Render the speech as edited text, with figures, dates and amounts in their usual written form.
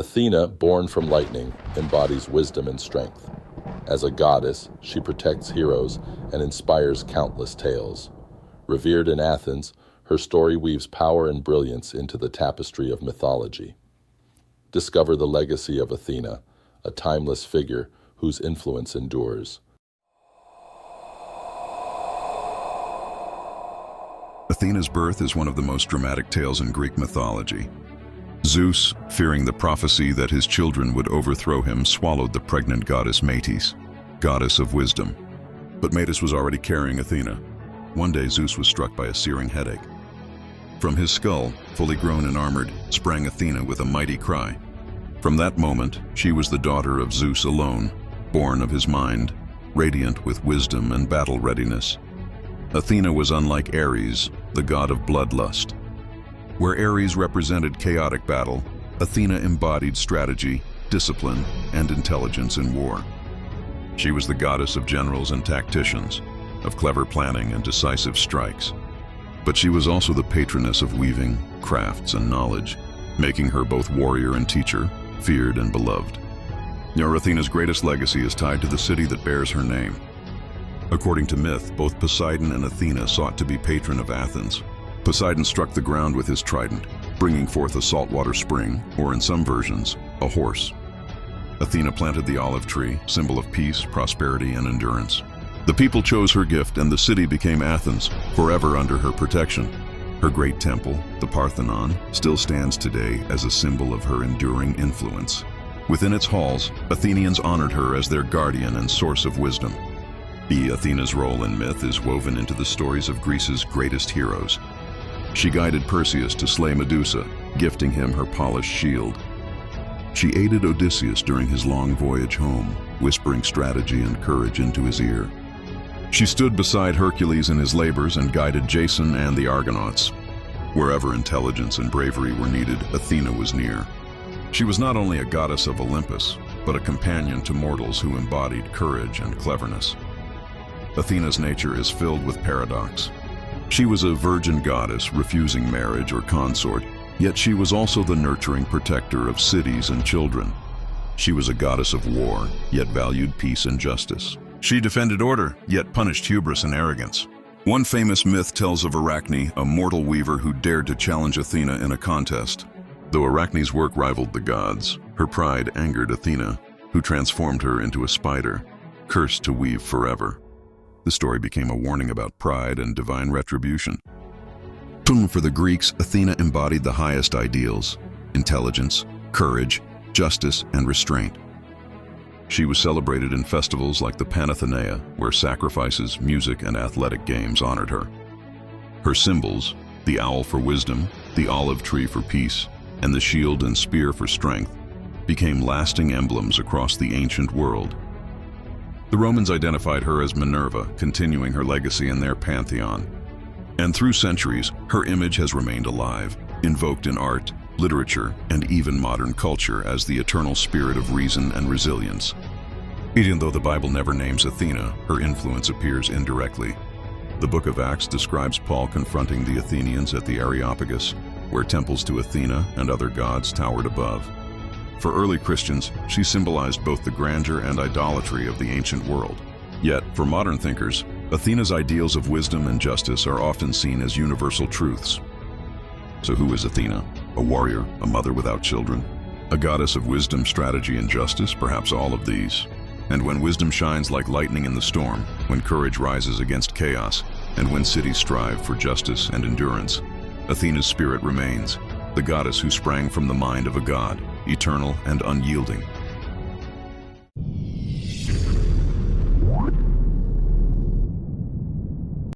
Athena, born from lightning, embodies wisdom and strength. As a goddess, she protects heroes and inspires countless tales. Revered in Athens, her story weaves power and brilliance into the tapestry of mythology. Discover the legacy of Athena, a timeless figure whose influence endures. Athena's birth is one of the most dramatic tales in Greek mythology. Zeus, fearing the prophecy that his children would overthrow him, swallowed the pregnant goddess Metis, goddess of wisdom. But Metis was already carrying Athena. One day Zeus was struck by a searing headache. From his skull, fully grown and armored, sprang Athena with a mighty cry. From that moment, she was the daughter of Zeus alone, born of his mind, radiant with wisdom and battle readiness. Athena was unlike Ares, the god of bloodlust. Where Ares represented chaotic battle, Athena embodied strategy, discipline, and intelligence in war. She was the goddess of generals and tacticians, of clever planning and decisive strikes. But she was also the patroness of weaving, crafts, and knowledge, making her both warrior and teacher, feared and beloved. Athena's greatest legacy is tied to the city that bears her name. According to myth, both Poseidon and Athena sought to be patron of Athens. Poseidon struck the ground with his trident, bringing forth a saltwater spring, or in some versions, a horse. Athena planted the olive tree, symbol of peace, prosperity, and endurance. The people chose her gift, and the city became Athens, forever under her protection. Her great temple, the Parthenon, still stands today as a symbol of her enduring influence. Within its halls, Athenians honored her as their guardian and source of wisdom. Athena's role in myth is woven into the stories of Greece's greatest heroes. She guided Perseus to slay Medusa, gifting him her polished shield. She aided Odysseus during his long voyage home, whispering strategy and courage into his ear. She stood beside Hercules in his labors and guided Jason and the Argonauts. Wherever intelligence and bravery were needed, Athena was near. She was not only a goddess of Olympus, but a companion to mortals who embodied courage and cleverness. Athena's nature is filled with paradox. She was a virgin goddess refusing marriage or consort, yet she was also the nurturing protector of cities and children. She was a goddess of war, yet valued peace and justice. She defended order, yet punished hubris and arrogance. One famous myth tells of Arachne, a mortal weaver who dared to challenge Athena in a contest. Though Arachne's work rivaled the gods, her pride angered Athena, who transformed her into a spider, cursed to weave forever. The story became a warning about pride and divine retribution. For the Greeks, Athena embodied the highest ideals: intelligence, courage, justice, and restraint. She was celebrated in festivals like the Panathenea, where sacrifices, music, and athletic games honored her. Her symbols, the owl for wisdom, the olive tree for peace, and the shield and spear for strength, became lasting emblems across the ancient world. The Romans identified her as Minerva, continuing her legacy in their pantheon. And through centuries, her image has remained alive, invoked in art, literature, and even modern culture as the eternal spirit of reason and resilience. Even though the Bible never names Athena, her influence appears indirectly. The book of Acts describes Paul confronting the Athenians at the Areopagus, where temples to Athena and other gods towered above. For early Christians, she symbolized both the grandeur and idolatry of the ancient world. Yet, for modern thinkers, Athena's ideals of wisdom and justice are often seen as universal truths. So who is Athena? A warrior, a mother without children? A goddess of wisdom, strategy, and justice? Perhaps all of these. And when wisdom shines like lightning in the storm, when courage rises against chaos, and when cities strive for justice and endurance, Athena's spirit remains, the goddess who sprang from the mind of a god, eternal and unyielding.